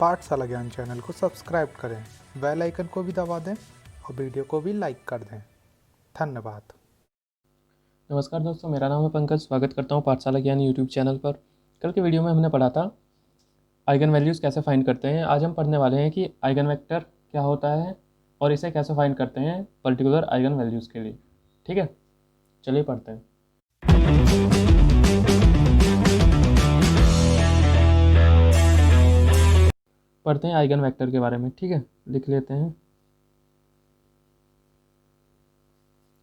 पाठशाला ज्ञान चैनल को सब्सक्राइब करें, बेल आइकन को भी दबा दें और वीडियो को भी लाइक कर दें। धन्यवाद। नमस्कार दोस्तों, मेरा नाम है पंकज। स्वागत करता हूँ पाठशाला ज्ञान यूट्यूब चैनल पर। कल के वीडियो में हमने पढ़ा था आइगन वैल्यूज़ कैसे फाइंड करते हैं। आज हम पढ़ने वाले हैं कि आइगन वेक्टर क्या होता है और इसे कैसे फाइंड करते हैं पर्टिकुलर आइगन वैल्यूज़ के लिए। ठीक है, चलिए पढ़ते हैं। पढ़ते हैं आइगन वेक्टर के बारे में। ठीक है, लिख लेते हैं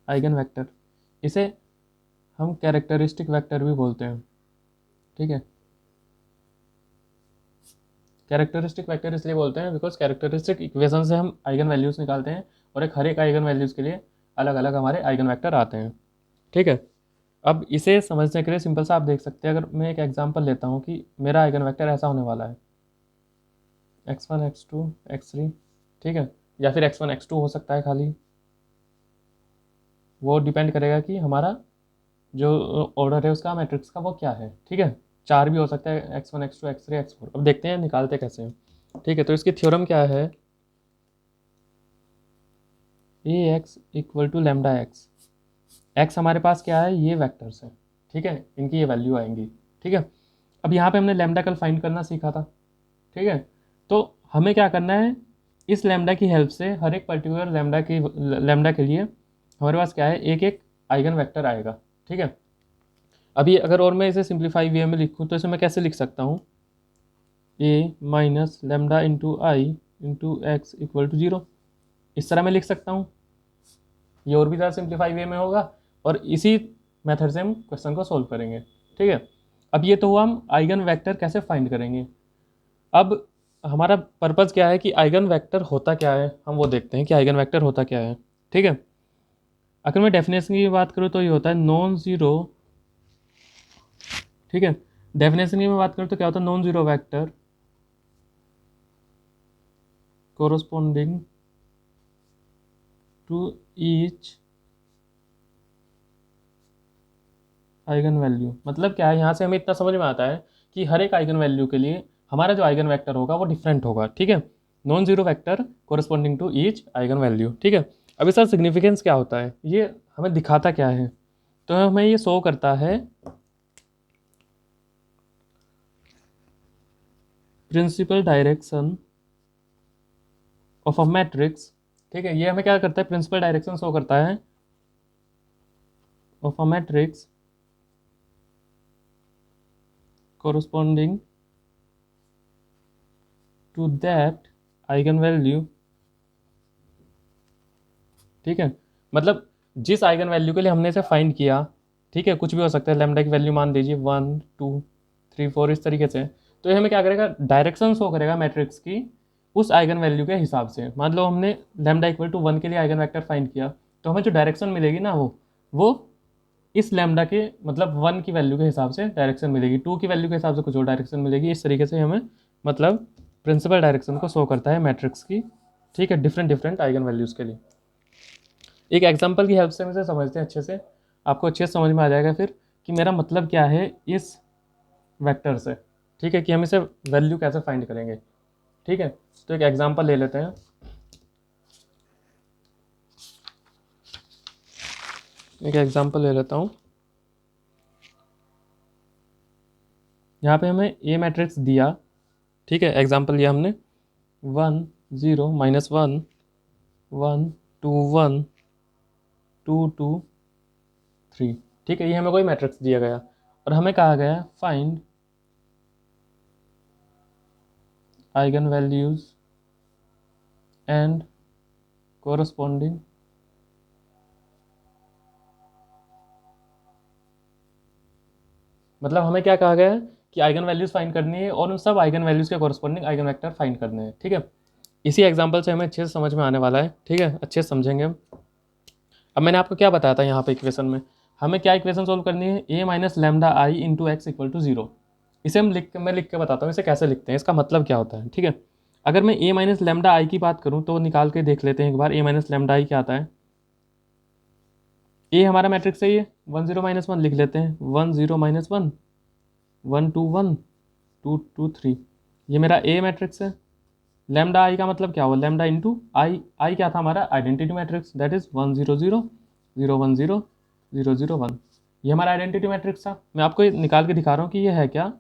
आइगन वेक्टर। इसे हम कैरेक्टरिस्टिक वेक्टर भी बोलते हैं। ठीक है, कैरेक्टरिस्टिक वेक्टर इसलिए बोलते हैं बिकॉज कैरेक्टरिस्टिक इक्वेशन से हम आइगन वैल्यूज़ निकालते हैं और हर एक आइगन वैल्यूज़ के लिए अलग अलग हमारे आइगन वेक्टर आते हैं। ठीक है, अब इसे समझने के लिए सिंपल सा आप देख सकते हैं। अगर मैं एक एग्जांपल लेता हूँ कि मेरा आइगन वेक्टर ऐसा होने वाला है x1 x2 x3। ठीक है, या फिर x1 x2 हो सकता है खाली, वो डिपेंड करेगा कि हमारा जो ऑर्डर है उसका मैट्रिक्स का वो क्या है। ठीक है, 4 भी हो सकता है, x1 x2 x3 x4। अब देखते हैं निकालते कैसे हैं। ठीक है, तो इसकी थ्योरम क्या है, ax equal to lambda x. X हमारे पास क्या है, ये वेक्टर्स है। ठीक है, इनकी ये वैल्यू आएंगी। ठीक है, अब यहाँ पे हमने लैम्डा कल फाइंड करना सीखा था। ठीक है, तो हमें क्या करना है, इस लैम्डा की हेल्प से हर एक पर्टिकुलर लैम्डा के लिए हमारे पास क्या है, एक एक आइगन वेक्टर आएगा। ठीक है, अभी अगर और मैं इसे सिंप्लीफाई वे में लिखूँ तो इसे मैं कैसे लिख सकता हूँ, A minus lambda into I into X equal to 0। इस तरह मैं लिख सकता हूँ। ये और भी ज़्यादा सिंप्लीफाई वे में होगा और इसी मेथड से हम क्वेश्चन को सोल्व करेंगे। ठीक है, अब ये तो हुआ हम आइगन वेक्टर कैसे फाइंड करेंगे। अब हमारा पर्पज़ क्या है कि आइगन वेक्टर होता क्या है, हम वो देखते हैं कि आइगन वेक्टर होता क्या है। ठीक है, अगर मैं डेफिनेशन की बात करूँ तो ये होता है नॉन ज़ीरो। ठीक है, डेफिनेशन की मैं बात करूँ तो क्या होता है, non zero vector corresponding to each eigenvalue. मतलब क्या है, यहाँ से हमें इतना समझ में आता है कि हर एक आइगन वैल्यू के लिए हमारा जो आइगन वेक्टर होगा वो डिफरेंट होगा। ठीक है, non zero vector corresponding to each eigenvalue. ठीक है, अब इसका सिग्निफिकेंस क्या होता है, ये हमें दिखाता क्या है, तो हमें ये शो करता है principal direction of a matrix. ठीक है, ये हमें क्या करता है, प्रिंसिपल डायरेक्शन शो करता है of a matrix corresponding to that eigen value. ठीक है, मतलब जिस आइगन वैल्यू के लिए हमने इसे फाइंड किया, ठीक है, कुछ भी हो सकता है, लैम्डा की वैल्यू मान दीजिए 1 2 3 4 इस तरीके से, तो ये हमें क्या करेगा, डायरेक्शन शो करेगा मैट्रिक्स की उस आइगन वैल्यू के हिसाब से। मान लो हमने लैम्डा इक्वल टू 1 के लिए आइगन वेक्टर फाइंड किया, तो हमें जो डायरेक्शन मिलेगी ना वो इस लैम्डा के मतलब 1 की वैल्यू के हिसाब से डायरेक्शन मिलेगी, 2 की वैल्यू के हिसाब से कुछ और डायरेक्शन मिलेगी। इस तरीके से हमें मतलब प्रिंसिपल डायरेक्शन को शो करता है मैट्रिक्स की। ठीक है, डिफरेंट डिफरेंट आइगन वैल्यूज़ के लिए। एक एग्जांपल की हेल्प से हम इसे समझते हैं अच्छे से, आपको अच्छे से समझ में आ जाएगा फिर कि मेरा मतलब क्या है इस वेक्टर से। ठीक है, कि हम इसे वैल्यू कैसे फाइंड करेंगे। ठीक है, तो एक एग्जांपल ले लेते हैं। एक एग्जांपल ले लेता हूँ, यहाँ पे हमें ए मैट्रिक्स दिया। ठीक है, एग्जांपल लिया हमने 1 0 -1 1 2 1 2 2 3। ठीक है, ये हमें कोई मैट्रिक्स दिया गया और हमें कहा गया find eigen values and corresponding मतलब हमें क्या कहा गया है कि आइगन वैल्यूज फाइंड करनी है और उन सब आइगन वैल्यूज के कोरस्पॉन्डिंग आइगन वेक्टर फाइंड करने हैं। ठीक है, इसी एग्जांपल से हमें अच्छे से समझ में आने वाला है। ठीक है, अच्छे से समझेंगे हम। अब मैंने आपको क्या बताया था यहाँ पे इक्वेशन में, हमें क्या इक्वेशन सोल्व करनी है, A minus lambda I into X equal to 0। इसे मैं लिख के बताता हूँ इसे कैसे लिखते हैं, इसका मतलब क्या होता है। ठीक है, अगर मैं ए माइनस लैम्डा आई की बात करूँ तो निकाल के देख लेते हैं एक बार, ए माइनस लैम्डा आई क्या आता है। ए हमारा मैट्रिक्स है, ये 1 0 -1 लिख लेते हैं, 1 0 -1 1 2 1 2 2 3, ये मेरा ए मैट्रिक्स है। लेमडा आई का मतलब क्या हुआ, लेमडा इंटू आई, आई क्या था हमारा आइडेंटिटी मैट्रिक्स, दैट इज 1 0 0 0 1 0 0 0 1, ये हमारा आइडेंटिटी मैट्रिक्स था। मैं आपको ये निकाल के दिखा रहा हूँ कि ये है क्या,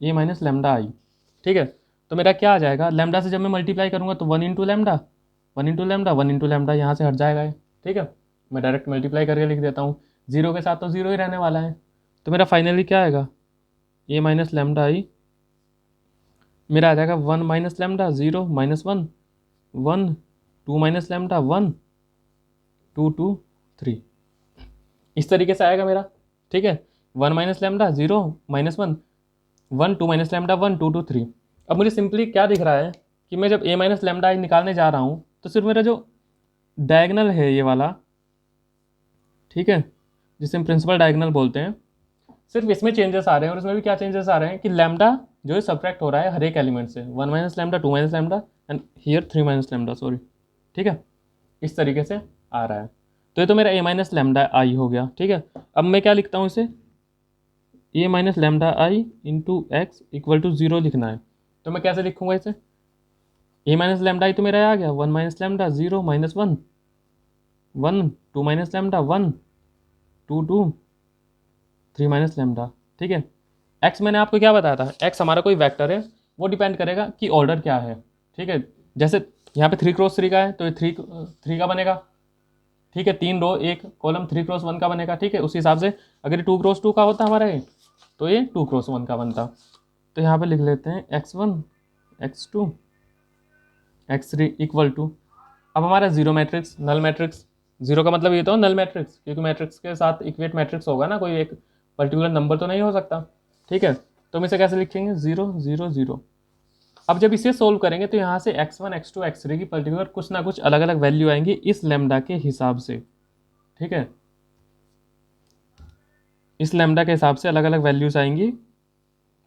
ये माइनस लेमडा आई, ठीक है। तो मेरा क्या आ जाएगा, लेमडा से जब मैं मल्टीप्लाई करूँगा तो 1 into lambda, 1 into lambda, 1 into lambda यहाँ से हट जाएगा ये, ठीक है। मैं डायरेक्ट मल्टीप्लाई करके लिख देता हूँ, जीरो के साथ तो जीरो ही रहने वाला है। तो मेरा फाइनली क्या आएगा, ये माइनस लेमडा आई मेरा आ जाएगा 1 minus lambda, 0 minus 1 1, 2 minus lambda 1 2 2 3, इस तरीके से आएगा मेरा, ठीक है। 1 minus lambda 0 minus 1 1, 2 minus lambda 1 2 2 3। अब मुझे सिंपली क्या दिख रहा है कि मैं जब ए माइनस लेमडा आई निकालने जा रहा हूँ तो सिर्फ मेरा जो डायगनल है ये वाला, ठीक है, जिसे हम प्रिंसिपल डायगनल बोलते हैं, सिर्फ इसमें चेंजेस आ रहे हैं। और इसमें भी क्या चेंजेस आ रहे हैं कि लैम्डा जो है सब्ट्रैक्ट हो रहा है हर एक एलिमेंट से, 1 minus lambda, 2 minus lambda and here 3 minus lambda, sorry, ठीक है, इस तरीके से आ रहा है। तो ये तो मेरा ए माइनस लैम्डा आई हो गया, ठीक है। अब मैं क्या लिखता हूँ इसे, A minus lambda I into X equal to 0 लिखना है। तो मैं कैसे लिखूँगा इसे, ए माइनस लैम्डा आई तो मेरा आ गया 1 minus lambda 0 minus 1 1, 2 minus lambda 1 2 2 3 minus lambda, ठीक है। एक्स मैंने आपको क्या बताया था, एक्स हमारा कोई वेक्टर है, वो डिपेंड करेगा कि ऑर्डर क्या है, ठीक है। जैसे यहाँ पे 3 क्रॉस 3 का है तो ये 3 का बनेगा, ठीक है, 3 रो 1 कॉलम 3 क्रॉस 1 का बनेगा, ठीक है। उसी हिसाब से अगर ये 2 क्रॉस 2 का होता हमारा ये, तो ये 2 क्रॉस 1 का बनता। तो यहाँ पे लिख लेते हैं x1 x2 x3 equal to, अब हमारा zero matrix, null matrix, zero का मतलब ये तो नल मैट्रिक्स, क्योंकि मैट्रिक्स के साथ इक्वेट मैट्रिक्स होगा ना, कोई एक पर्टिकुलर नंबर तो नहीं हो सकता, ठीक है। तो हम इसे कैसे लिखेंगे, 0 0 0। अब जब इसे सोल्व करेंगे तो यहाँ से x1 x2 x3 की पर्टिकुलर कुछ ना कुछ अलग अलग वैल्यू आएंगी इस लेमडा के हिसाब से, ठीक है, इस लेमडा के हिसाब से अलग अलग वैल्यूज आएंगी,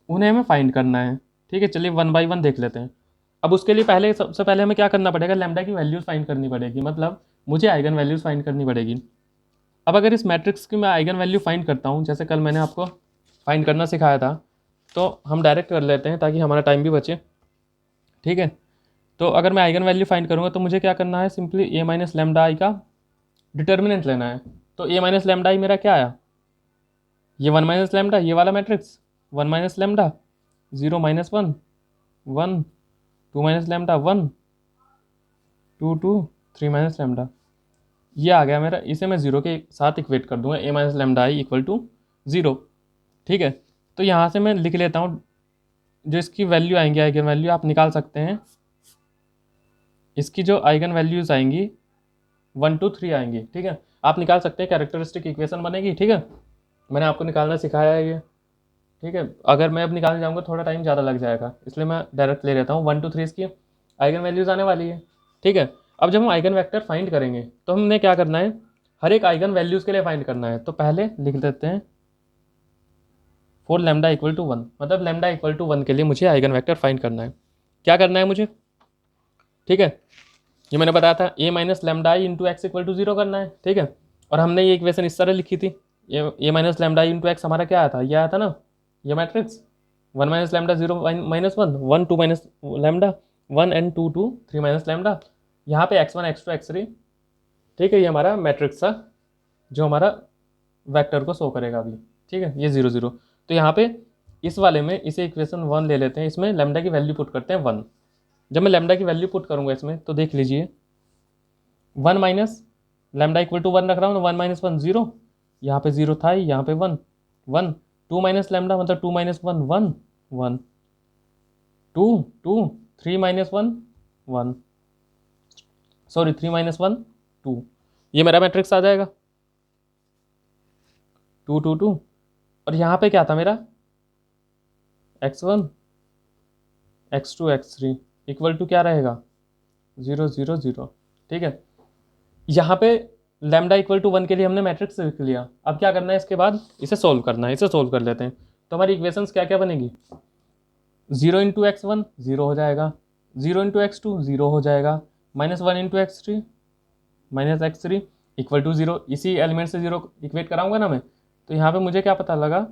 उन्हें हमें फाइंड करना है, ठीक है। चलिए 1 बाई 1 देख लेते हैं। अब उसके लिए पहले, सबसे पहले हमें क्या करना पड़ेगा, लेमडा की वैल्यूज फाइंड करनी पड़ेगी, मतलब मुझे आइगन वैल्यूज फाइंड करनी पड़ेगी। अब अगर इस मैट्रिक्स की मैं आइगन वैल्यू फाइंड करता हूँ, जैसे कल मैंने आपको फाइंड करना सिखाया था, तो हम डायरेक्ट कर लेते हैं ताकि हमारा टाइम भी बचे, ठीक है। तो अगर मैं आइगन वैल्यू फाइंड करूँगा तो मुझे क्या करना है, सिंपली ए माइनस लेमडा आई का डिटर्मिनेंट लेना है। तो ए माइनस लेमडा आई मेरा क्या आया, ये 1 माइनस लेमडा, ये वाला matrix 1 minus lambda 0 minus 1 1 2 minus lambda 1 2 2 3 minus lambda, ये आ गया मेरा। इसे मैं 0 के साथ इक्वेट कर दूंगा, A minus lambda I equal to 0, ठीक है। तो यहाँ से मैं लिख लेता हूँ जो इसकी वैल्यू आएंगी, आइगन वैल्यू आप निकाल सकते हैं, इसकी जो आइगन वैल्यूज आएंगी 1 2 3 आएंगी, ठीक है, आप निकाल सकते हैं, कैरेक्टरिस्टिक इक्वेशन बनेगी, ठीक है। मैंने आपको निकालना सिखाया है ये, ठीक है। अगर मैं अब निकालने जाऊँगा थोड़ा टाइम ज़्यादा लग जाएगा, इसलिए मैं डायरेक्ट ले लेता हूँ। 1 2 3 इसकी आइगन वैल्यूज़ आने वाली है, ठीक है। अब जब हम आइगन वेक्टर फाइंड करेंगे तो हमने क्या करना है, हर एक आइगन वैल्यूज़ के लिए फाइंड करना है। तो पहले लिख देते हैं फॉर लेमडा इक्वल टू 1, मतलब लेमडा इक्वल टू 1 के लिए मुझे आइगन वेक्टर फाइंड करना है। क्या करना है मुझे, ठीक है, ये मैंने बताया था A minus lambda I into X equal to 0 करना है, ठीक है। और हमने ये इक्वेशन इस तरह लिखी थी, A minus lambda I into X हमारा क्या आया था, ये आया था ना, ये matrix 1 minus lambda 0 minus 1 1 2 minus lambda 1 and 2 2 3 minus lambda, यहाँ पे x1 x2 x3, ठीक है, ये हमारा मैट्रिक्स था जो हमारा वेक्टर को शो करेगा अभी, ठीक है, ये 0 0। तो यहाँ पे इस वाले में इसे इक्वेशन 1 ले लेते हैं, इसमें लेमडा की वैल्यू पुट करते हैं 1। जब मैं लेमडा की वैल्यू पुट करूँगा इसमें तो देख लीजिए 1 माइनस लेमडा इक्वल टू 1 रख रहा हूँ, 1 माइनस 1 0, यहाँ पे 0 था, यहाँ पे 1 1 2 माइनस लेमडा मतलब 2 माइनस 1 1 1 2 2 3 माइनस 1 1, सॉरी 3 माइनस 1 2, ये मेरा मैट्रिक्स आ जाएगा 2 2 2। और यहाँ पे क्या था मेरा x1 x2 x3 equal to क्या रहेगा 0 0 0, ठीक है। यहाँ पे लेमडा इक्वल टू 1 के लिए हमने मैट्रिक्स लिख लिया। अब क्या करना है, इसके बाद इसे सोल्व करना है, इसे सोल्व कर लेते हैं। तो हमारी इक्वेशंस क्या क्या बनेगी, 0 इंटू x1 0 हो जाएगा, 0 इंटू x2 0 हो जाएगा, minus 1 into x3 minus x3 equal to 0, इसी एलिमेंट से 0 इक्वेट कराऊंगा ना मैं, तो यहाँ पे मुझे क्या पता लगा,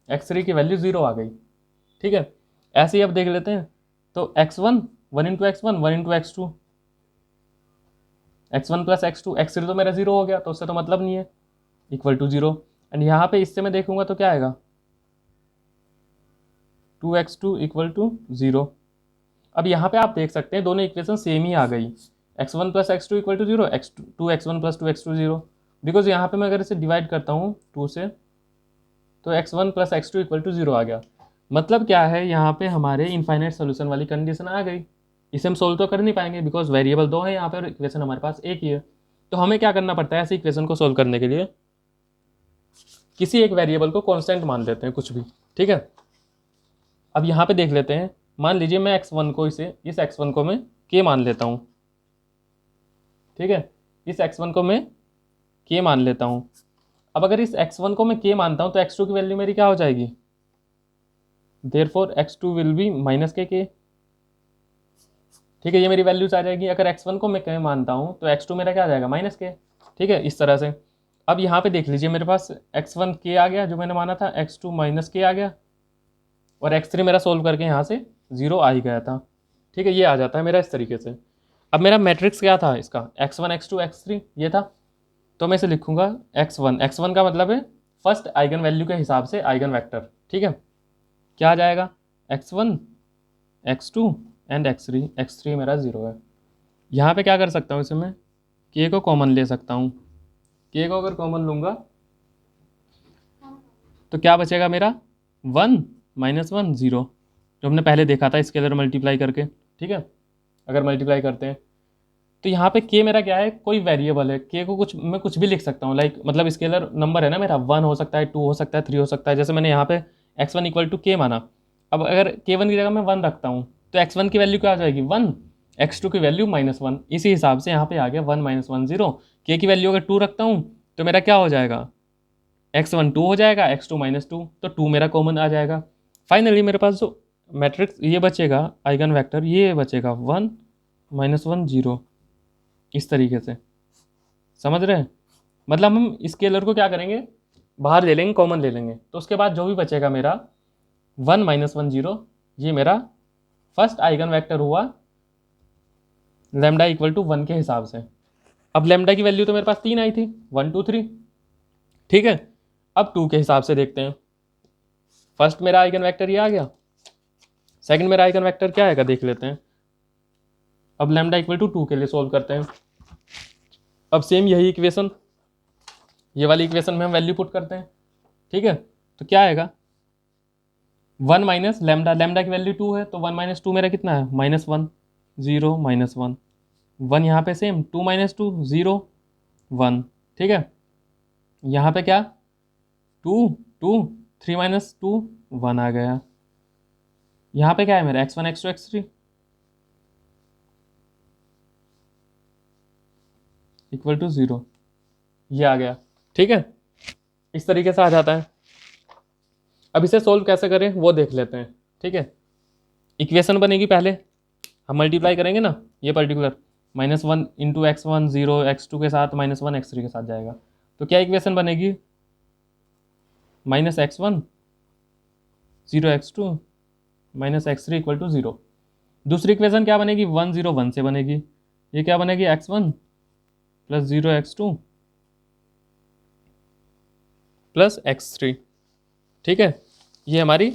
x3 की वैल्यू 0 आ गई, ठीक है। ऐसे ही अब देख लेते हैं, तो x1 1 into x one, 1 into x two, x1 plus x2, x3 तो मेरा 0 हो गया, तो उससे तो मतलब नहीं है, इक्वल टू 0। एंड यहाँ पे इससे मैं देखूंगा तो क्या आएगा, 2x2 इक्वल टू 0। अब यहाँ पे आप देख सकते हैं दोनों इक्वेशन सेम ही आ गई, x1 plus x2 equal to 0, two x1 plus 2x2 0। Because यहाँ पे मैं अगर इसे डिवाइड करता हूँ 2 से, तो x1 plus x2 equal to 0 आ गया। मतलब क्या है, यहाँ पे हमारे इनफाइनाइट सोल्यूशन वाली कंडीशन आ गई। इसे हम सोल्व तो कर नहीं पाएंगे बिकॉज वेरिएबल 2 है यहाँ पे और इक्वेशन हमारे पास एक ही है। तो हमें क्या करना पड़ता है ऐसे इक्वेशन को सोल्व करने के लिए, किसी एक वेरिएबल को कांस्टेंट मान लेते हैं कुछ भी, ठीक है। अब यहाँ पे देख लेते हैं, मान लीजिए मैं x1 को इस x1 को मैं k मान लेता हूँ, ठीक है, इस x1 को मैं k मान लेता हूँ। अब अगर इस x1 को मैं k मानता हूँ तो x2 की वैल्यू मेरी क्या हो जाएगी, therefore x2 will be minus के, ठीक है, ये मेरी वैल्यूज आ जाएगी। अगर x1 को मैं k मानता हूँ तो x2 मेरा क्या आ जाएगा, माइनस के, ठीक है, इस तरह से। अब यहाँ पे देख लीजिए मेरे पास x1 k आ गया जो मैंने माना था, x2 माइनस के आ गया, और x3 मेरा सोल्व करके यहाँ से 0 आ ही गया था, ठीक है, ये आ जाता है मेरा इस तरीके से। अब मेरा मैट्रिक्स क्या था इसका, x1 x2 x3 ये था, तो मैं इसे लिखूंगा x1 का मतलब है फर्स्ट आइगन वैल्यू के हिसाब से आइगन वेक्टर, ठीक है, क्या आ जाएगा, x1 x2 एंड x3 मेरा 0 है। यहाँ पे क्या कर सकता हूँ, इसे मैं k को कॉमन ले सकता हूँ, k को अगर कॉमन लूँगा तो क्या बचेगा मेरा, 1 माइनस 1 0, जो हमने पहले देखा था स्केलर मल्टीप्लाई करके, ठीक है, अगर मल्टीप्लाई करते हैं तो यहाँ पे k मेरा क्या है, कोई वेरिएबल है, k को मैं कुछ भी लिख सकता हूँ, लाइक मतलब स्केलर नंबर है ना मेरा, 1 हो सकता है, 2 हो सकता है, 3 हो सकता है। जैसे मैंने यहाँ पे x1 इक्वल टू k माना, अब अगर k1 की जगह मैं 1 रखता हूँ तो x1 की वैल्यू क्या आ जाएगी, 1, x2 की वैल्यू -1, इसी हिसाब से यहाँ पे आ गया 1 माइनस 1 0। k की वैल्यू अगर 2 रखता हूँ तो मेरा क्या हो जाएगा, x1 2 हो जाएगा, x2 -2, तो 2 मेरा कॉमन आ जाएगा। फाइनली मेरे पास जो मैट्रिक्स ये बचेगा आइगन वेक्टर, ये बचेगा 1 माइनस 1 0, इस तरीके से, समझ रहे हैं। मतलब हम स्केलर को क्या करेंगे, बाहर ले लेंगे, कॉमन ले लेंगे, तो उसके बाद जो भी बचेगा मेरा 1 माइनस 1 0, ये मेरा फर्स्ट आइगन वेक्टर हुआ लैम्डा इक्वल टू 1 के हिसाब से। अब लैम्डा की वैल्यू तो मेरे पास 3 आई थी, 1 2 3, ठीक है। अब 2 के हिसाब से देखते हैं, फर्स्ट मेरा आइगन वेक्टर ये आ गया, सेकंड मेरा आइगन वेक्टर क्या आएगा देख लेते हैं। अब लैम्डा इक्वल टू 2 के लिए सोल्व करते हैं। अब सेम यही इक्वेशन, ये वाली इक्वेशन में हम वैल्यू पुट करते हैं, ठीक है, तो क्या आएगा, 1 माइनस लैम्डा, लैम्डा की वैल्यू 2 है तो 1 माइनस 2 मेरा कितना है, -1 0 -1 1, यहाँ पे सेम 2 माइनस 2 0 1, ठीक है, यहाँ पे क्या 2 2 3 माइनस 2 1 आ गया। यहाँ पे क्या है मेरा x1 x2 x3 equal to 0, ये आ गया, ठीक है, इस तरीके से आ जाता है। अब इसे सोल्व कैसे करें वो देख लेते हैं, ठीक है। इक्वेशन बनेगी, पहले हम मल्टीप्लाई करेंगे ना ये पर्टिकुलर, -1 इंटू x1 0, x2 के साथ -1 x3 के साथ जाएगा, तो क्या इक्वेशन बनेगी, -x1 0 x2 -x3 equal to 0। दूसरी इक्वेशन क्या बनेगी, 1 0 1 से बनेगी, ये क्या बनेगी, x1 plus 0 x2 plus x3, ठीक है, ये हमारी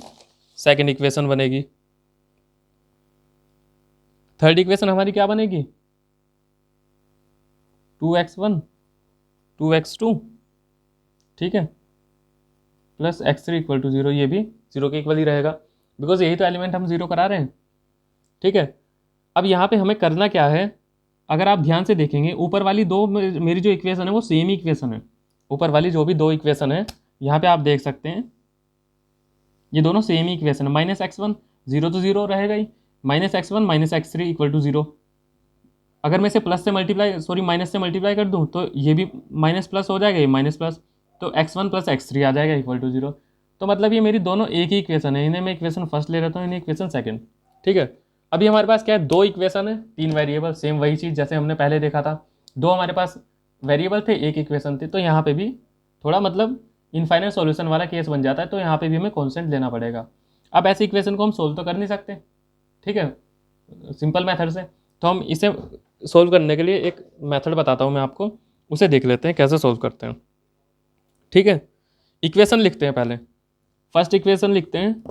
सेकंड इक्वेशन बनेगी। थर्ड इक्वेशन हमारी क्या बनेगी, 2x1 2x2, ठीक है, प्लस x3 इक्वल टू 0, ये भी 0 के इक्वल ही रहेगा बिकॉज यही तो एलिमेंट हम 0 करा रहे हैं, ठीक है। अब यहाँ पे हमें करना क्या है, अगर आप ध्यान से देखेंगे ऊपर वाली दो मेरी जो इक्वेशन है वो सेम ही इक्वेशन है, ऊपर वाली जो भी दो इक्वेशन है यहाँ पे आप देख सकते हैं ये दोनों सेम ही इक्वेशन है। -x1 0 तो 0 रहेगा ही, -x1 -x3 इक्वल टू 0। अगर मैं इसे प्लस से मल्टीप्लाई माइनस से मल्टीप्लाई कर दूँ तो ये भी माइनस प्लस हो जाएगा, ये माइनस प्लस, तो x1 प्लस x3 आ जाएगा इक्वल टू 0। तो मतलब ये मेरी दोनों एक ही इक्वेशन है, इन्हें मैं इक्वेशन फर्स्ट ले रहता हूँ, इन्हें इक्वेशन सेकंड, ठीक है। अभी हमारे पास क्या है, दो इक्वेशन है, 3 वेरिएबल, सेम वही चीज़ जैसे हमने पहले देखा था, दो हमारे पास वेरिएबल थे, एक इक्वेशन थी, तो यहाँ पे भी थोड़ा मतलब इनफाइनाइट सॉल्यूशन वाला केस बन जाता है, तो यहाँ पे भी हमें कॉन्स्टेंट लेना पड़ेगा। अब ऐसी इक्वेशन को हम सोल्व तो कर नहीं सकते, ठीक है, सिंपल मेथड से। तो हम इसे सोल्व करने के लिए एक मेथड बताता हूँ मैं आपको, उसे देख लेते हैं कैसे सोल्व करते हैं। ठीक है, इक्वेशन लिखते हैं पहले। फर्स्ट इक्वेशन लिखते हैं,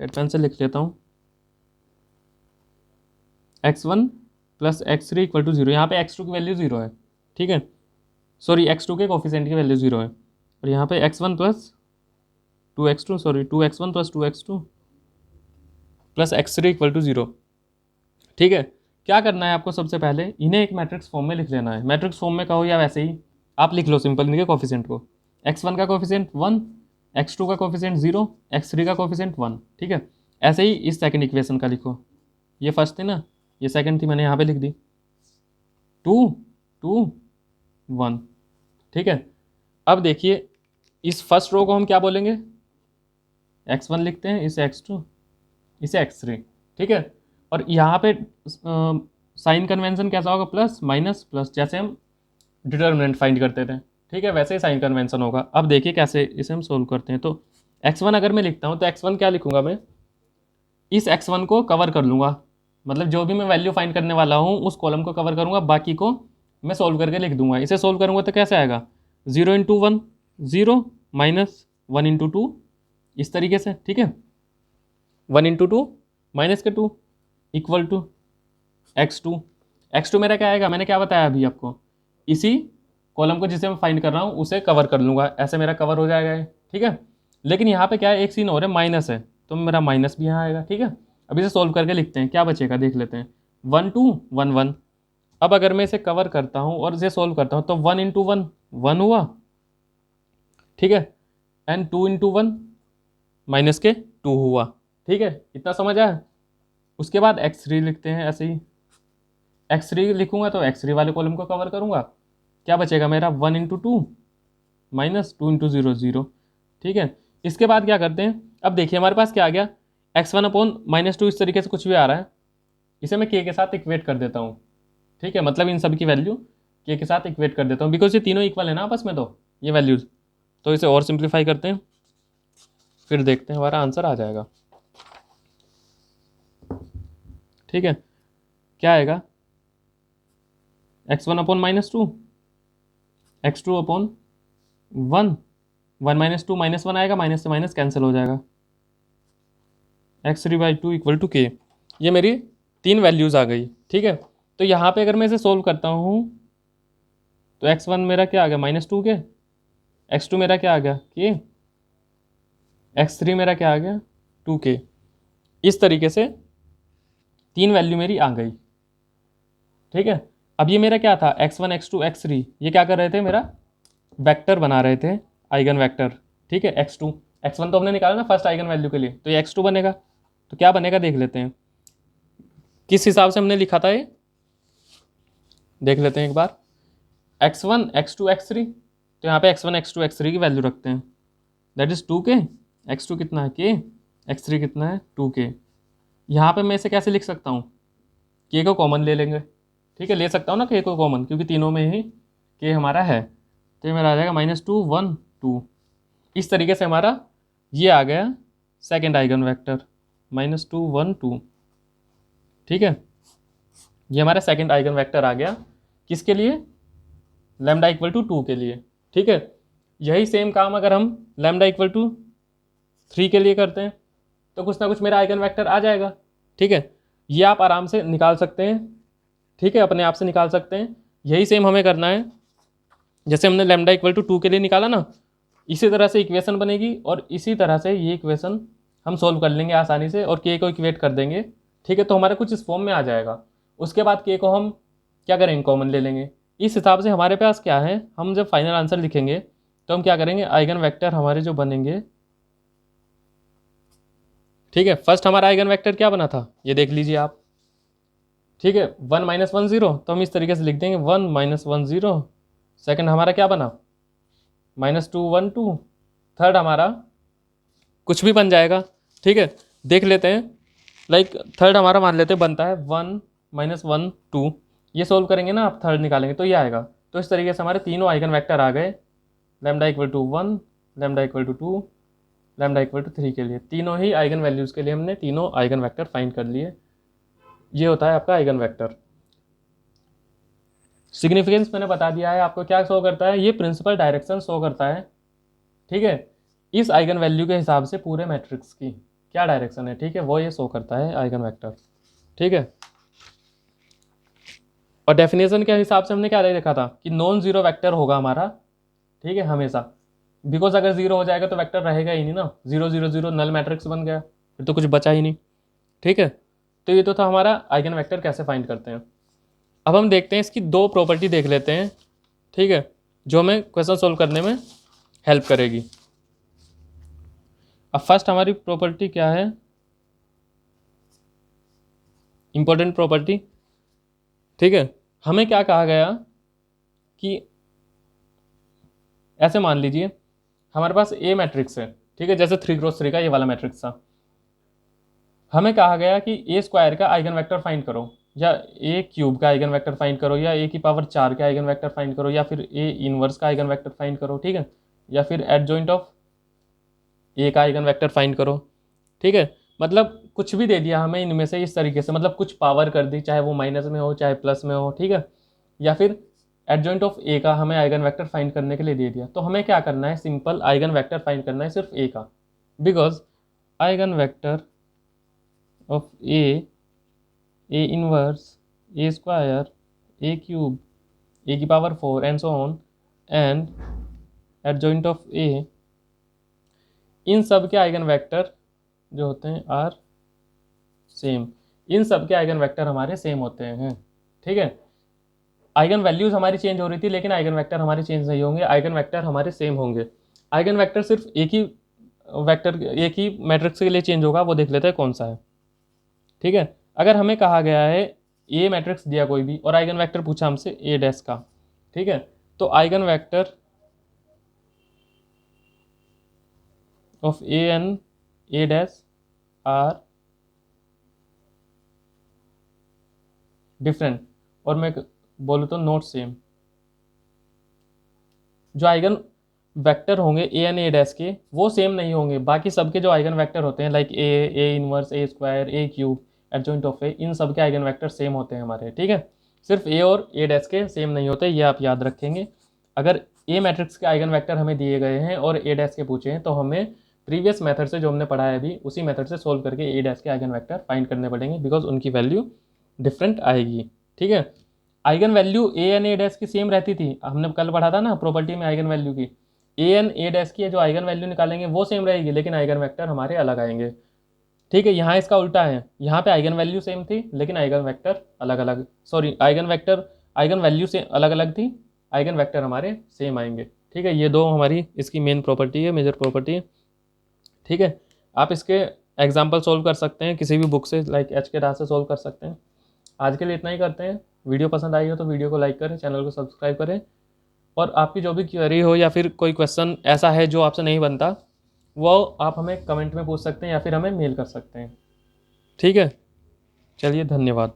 रेड पेन से लिख लेता हूँ, x1 plus x3 equal to 0। यहाँ पे x2 की वैल्यू 0 है, ठीक है, सॉरी x2 के कोफिशिएंट की वैल्यू 0 है, और यहाँ पे x1 plus 2x2, sorry 2x1 plus 2x2 plus x3 equal to 0। ठीक है, क्या करना है आपको, सबसे पहले इन्हें एक मैट्रिक्स फॉर्म में लिख लेना है। मैट्रिक्स फॉर्म में कहो या वैसे ही आप लिख लो सिंपल इनके कोफिशिएंट को। x1 का कोफिशिएंट 1, x2 का कोफिशिएंट 0, x3 का कोफिशिएंट 1। ठीक है, ऐसे ही इस सेकंड इक्वेशन का लिखो। ये फर्स्ट थी ना, ये सेकंड थी, मैंने यहाँ पे लिख दी 2 2 1। ठीक है, अब देखिए इस फर्स्ट रो को हम क्या बोलेंगे, x1 लिखते हैं, इसे x2, इसे x3। ठीक है, और यहाँ पे साइन कन्वेंशन कैसा होगा, प्लस माइनस प्लस, जैसे हम डिटर्मिनेंट फाइंड करते थे। ठीक है, वैसे ही साइन कन्वेंशन होगा। अब देखिए कैसे इसे हम सोल्व करते हैं। तो x1 अगर मैं लिखता हूँ तो x1 क्या लिखूंगा मैं, इस x1 को कवर कर लूँगा, मतलब जो भी मैं वैल्यू फाइंड करने वाला हूँ उस कॉलम को कवर करूँगा, बाकी को मैं सोल्व करके लिख दूंगा। इसे सोल्व करूँगा तो कैसे आएगा, 0 इंटू 1 0 माइनस 1 इंटू 2, इस तरीके से। ठीक है, 1 इंटू 2 माइनस के 2 इक्वल टू x2। x2 मेरा क्या आएगा, मैंने क्या बताया अभी आपको, इसी कॉलम को जिसे मैं फाइंड कर रहा हूँ उसे कवर कर लूँगा, ऐसे मेरा कवर हो जाएगा ये। ठीक है, लेकिन यहाँ पे क्या है, एक सीन और है, माइनस है, तो मेरा माइनस भी यहाँ आएगा। ठीक है, अब इसे सोल्व करके लिखते हैं, क्या बचेगा देख लेते हैं। 1 2 1 1। अब अगर मैं इसे कवर करता हूँ और इसे सोल्व करता हूँ तो 1 इंटू 1 1 हुआ, ठीक है, एंड 2 इंटू 1 माइनस के 2 हुआ। ठीक है, इतना समझ आया। उसके बाद x3 लिखते हैं, ऐसे ही x3 लिखूंगा तो x3 वाले कॉलम को कवर करूंगा, क्या बचेगा मेरा, 1 इंटू 2 माइनस 2 इंटू 0 0। ठीक है, इसके बाद क्या करते हैं, अब देखिए हमारे पास क्या आ गया, x1 अपॉन -2, इस तरीके से कुछ भी आ रहा है, इसे मैं k के साथ इक्वेट कर देता हूँ। ठीक है, मतलब इन सब की वैल्यू k के साथ इक्वेट कर देता हूँ, बिकॉज ये तीनों इक्वल है ना आपस में, तो ये वैल्यूज, तो इसे और सिंप्लीफाई करते हैं, फिर देखते हैं हमारा आंसर आ जाएगा। ठीक है, क्या आएगा, x1 upon -2, x2 upon 1, 1 minus 2 minus 1 आएगा, माइनस से माइनस कैंसिल हो जाएगा, x3/2 इक्वल टू k। ये मेरी तीन वैल्यूज़ आ गई। ठीक है, तो यहाँ पे अगर मैं इसे सोल्व करता हूँ तो x1 मेरा क्या आ गया, -2 के, x2 मेरा क्या आ गया k, x3 मेरा क्या आ गया 2k। इस तरीके से तीन वैल्यू मेरी आ गई। ठीक है, अब ये मेरा क्या था, x1 x2 x3, ये क्या कर रहे थे, मेरा वेक्टर बना रहे थे, आइगन वेक्टर। ठीक है, x2 x1 तो हमने निकाला ना फर्स्ट आइगन वैल्यू के लिए, तो ये x2 बनेगा। तो क्या बनेगा देख लेते हैं, किस हिसाब से हमने लिखा था ये, देख लेते हैं एक बार। x1 x2 x3, तो यहाँ पे x1 x2 x3 की वैल्यू रखते हैं, दैट इज 2k, x2 कितना है k, x3 कितना है 2k। यहाँ पे मैं इसे कैसे लिख सकता हूँ, k को कॉमन ले लेंगे। ठीक है, ले सकता हूँ ना k को कॉमन, क्योंकि तीनों में ही k हमारा है, तो ये मेरा आ जाएगा -2 1 2। इस तरीके से हमारा ये आ गया सेकेंड आइगन वेक्टर, -2 1 2। ठीक है, ये हमारा सेकेंड आइगन वेक्टर आ गया, किसके लिए, लैम्डा इक्वल टू 2 के लिए। ठीक है, यही सेम काम अगर हम लैम्डा इक्वल टू 3 के लिए करते हैं तो कुछ ना कुछ मेरा आइगन वेक्टर आ जाएगा। ठीक है, ये आप आराम से निकाल सकते हैं। ठीक है, अपने आप से निकाल सकते हैं, यही सेम हमें करना है, जैसे हमने लैम्डा इक्वल टू 2 के लिए निकाला ना, इसी तरह से इक्वेशन बनेगी, और इसी तरह से ये इक्वेशन हम सोल्व कर लेंगे आसानी से, और के को इक्वेट कर देंगे। ठीक है, तो हमारा कुछ इस फॉर्म में आ जाएगा। उसके बाद के को हम क्या करेंगे, कॉमन ले लेंगे। इस हिसाब से हमारे पास क्या है, हम जब फाइनल आंसर लिखेंगे तो हम क्या करेंगे, आइगन वेक्टर हमारे जो बनेंगे। ठीक है, फर्स्ट हमारा आइगन वेक्टर क्या बना था, ये देख लीजिए आप। ठीक है, 1 -1 0, तो हम इस तरीके से लिख देंगे 1 -1 0। सेकंड हमारा क्या बना, -2 1 2। थर्ड हमारा कुछ भी बन जाएगा। ठीक है, देख लेते हैं, लाइक थर्ड हमारा मान लेते हैं बनता है 1 -1 2। ये सोल्व करेंगे ना आप, थर्ड निकालेंगे तो ये आएगा। तो इस तरीके से हमारे तीनों आइगन वेक्टर आ गए, lambda equal to 1, lambda equal to 2, lambda equal to 3 के लिए। तीनों ही आइगन वैल्यूज़ के लिए हमने तीनों आइगन वेक्टर फाइंड कर लिए। ये होता है आपका आइगन वेक्टर। सिग्निफिकेंस मैंने बता दिया है आपको, क्या शो करता है, ये प्रिंसिपल डायरेक्शन शो करता है, ठीक है, इस आइगन वैल्यू के हिसाब से पूरे मैट्रिक्स की क्या डायरेक्शन है, ठीक है, वो ये शो करता है आइगन वेक्टर, ठीक है। और डेफिनेशन के हिसाब से हमने क्या देखा था कि नॉन जीरो वेक्टर होगा हमारा, ठीक है, हमेशा, बिकॉज अगर जीरो हो जाएगा तो वेक्टर रहेगा ही नहीं ना, 0 0 0 नल मैट्रिक्स बन गया, फिर तो कुछ बचा ही नहीं, ठीक है। तो ये तो था हमारा आइगन वेक्टर कैसे फाइंड करते हैं। अब हम देखते हैं इसकी दो प्रॉपर्टी देख लेते हैं, ठीक है, जो हमें क्वेश्चन सोल्व करने में हेल्प करेगी। अब फर्स्ट हमारी प्रॉपर्टी क्या है, इंपॉर्टेंट प्रॉपर्टी, ठीक है। हमें क्या कहा गया कि ऐसे मान लीजिए हमारे पास ए मैट्रिक्स है, ठीक है, जैसे 3x3 का ये वाला मैट्रिक्स था। हमें कहा गया कि ए स्क्वायर का आइगन वेक्टर फाइंड करो, या ए क्यूब का आइगन वेक्टर फाइंड करो, या ए की पावर 4 का आइगन वेक्टर फाइंड करो, या फिर ए इनवर्स का आइगन वेक्टर फाइंड करो, ठीक है, या फिर एडजॉइंट ऑफ ए का आइगन वेक्टर फाइंड करो, ठीक है। मतलब कुछ भी दे दिया हमें इनमें से इस तरीके से, मतलब कुछ पावर कर दी, चाहे वो माइनस में हो चाहे प्लस में हो, ठीक है, या फिर एडजॉइंट ऑफ ए का हमें आइगन वेक्टर फाइंड करने के लिए दे दिया। तो हमें क्या करना है, सिंपल आइगन वेक्टर फाइंड करना है सिर्फ ए का, because eigen vector of A inverse, A square, A cube, A की power 4 and so on, and adjoint of A, इन सब के आइगन वेक्टर जो होते हैं आर सेम, इन सब के आइगन वेक्टर हमारे सेम होते हैं, ठीक है। आइगन वैल्यूज हमारी चेंज हो रही थी लेकिन आइगन वेक्टर हमारे चेंज नहीं होंगे, आइगन वेक्टर हमारे सेम होंगे। आइगन वेक्टर सिर्फ एक ही वेक्टर, एक ही मैट्रिक्स के लिए चेंज होगा, वो देख लेते हैं कौन सा है, ठीक है। अगर हमें कहा गया है ए मैट्रिक्स दिया कोई भी और आइगन वेक्टर पूछा हमसे ए डैश का, ठीक है, तो eigen vector of A and A dash are different, और मैं बोलूँ तो नॉट सेम। जो आइगन वेक्टर होंगे ए एन ए डैश के वो सेम नहीं होंगे, बाकी सबके जो आइगन वेक्टर होते हैं like A inverse, A square, A cube, adjoint of A, इन सब के आइगन वेक्टर सेम होते हैं हमारे, ठीक है। सिर्फ ए और ए डैश के सेम नहीं होते, ये आप याद रखेंगे। अगर ए मैट्रिक्स के आइगन वेक्टर हमें दिए गए हैं और ए डैश के पूछे हैं तो हमें प्रीवियस मेथड से जो हमने पढ़ा है अभी उसी मेथड से सोल्व करके ए डैश के आइगन वेक्टर फाइंड करने पड़ेंगे, बिकॉज उनकी वैल्यू डिफरेंट आएगी, ठीक है। Eigenvalue A and A dash की सेम रहती थी, हमने कल पढ़ा था ना प्रॉपर्टी में आइगन वैल्यू की, ए एन ए डैश की जो आइगन वैल्यू निकालेंगे वो सेम रहेगी लेकिन आइगन वेक्टर हमारे अलग आएंगे, ठीक है। यहाँ इसका उल्टा है, यहाँ पे आइगन वैल्यू सेम थी लेकिन आइगन वेक्टर अलग अलग, सॉरी आइगन वैल्यू से अलग अलग थी, आइगन वेक्टर हमारे सेम आएंगे, ठीक है। ये दो हमारी इसकी मेन प्रॉपर्टी है, मेजर प्रॉपर्टी है, ठीक है। आप इसके एग्जाम्पल सोल्व कर सकते हैं किसी भी बुक से, लाइक एच के राज से सोल्व कर सकते हैं। आज के लिए इतना ही करते हैं। वीडियो पसंद आई हो तो वीडियो को लाइक करें, चैनल को सब्सक्राइब करें, और आपकी जो भी क्वेरी हो या फिर कोई क्वेश्चन ऐसा है जो आपसे नहीं बनता वो आप हमें कमेंट में पूछ सकते हैं या फिर हमें मेल कर सकते हैं, ठीक है। चलिए, धन्यवाद।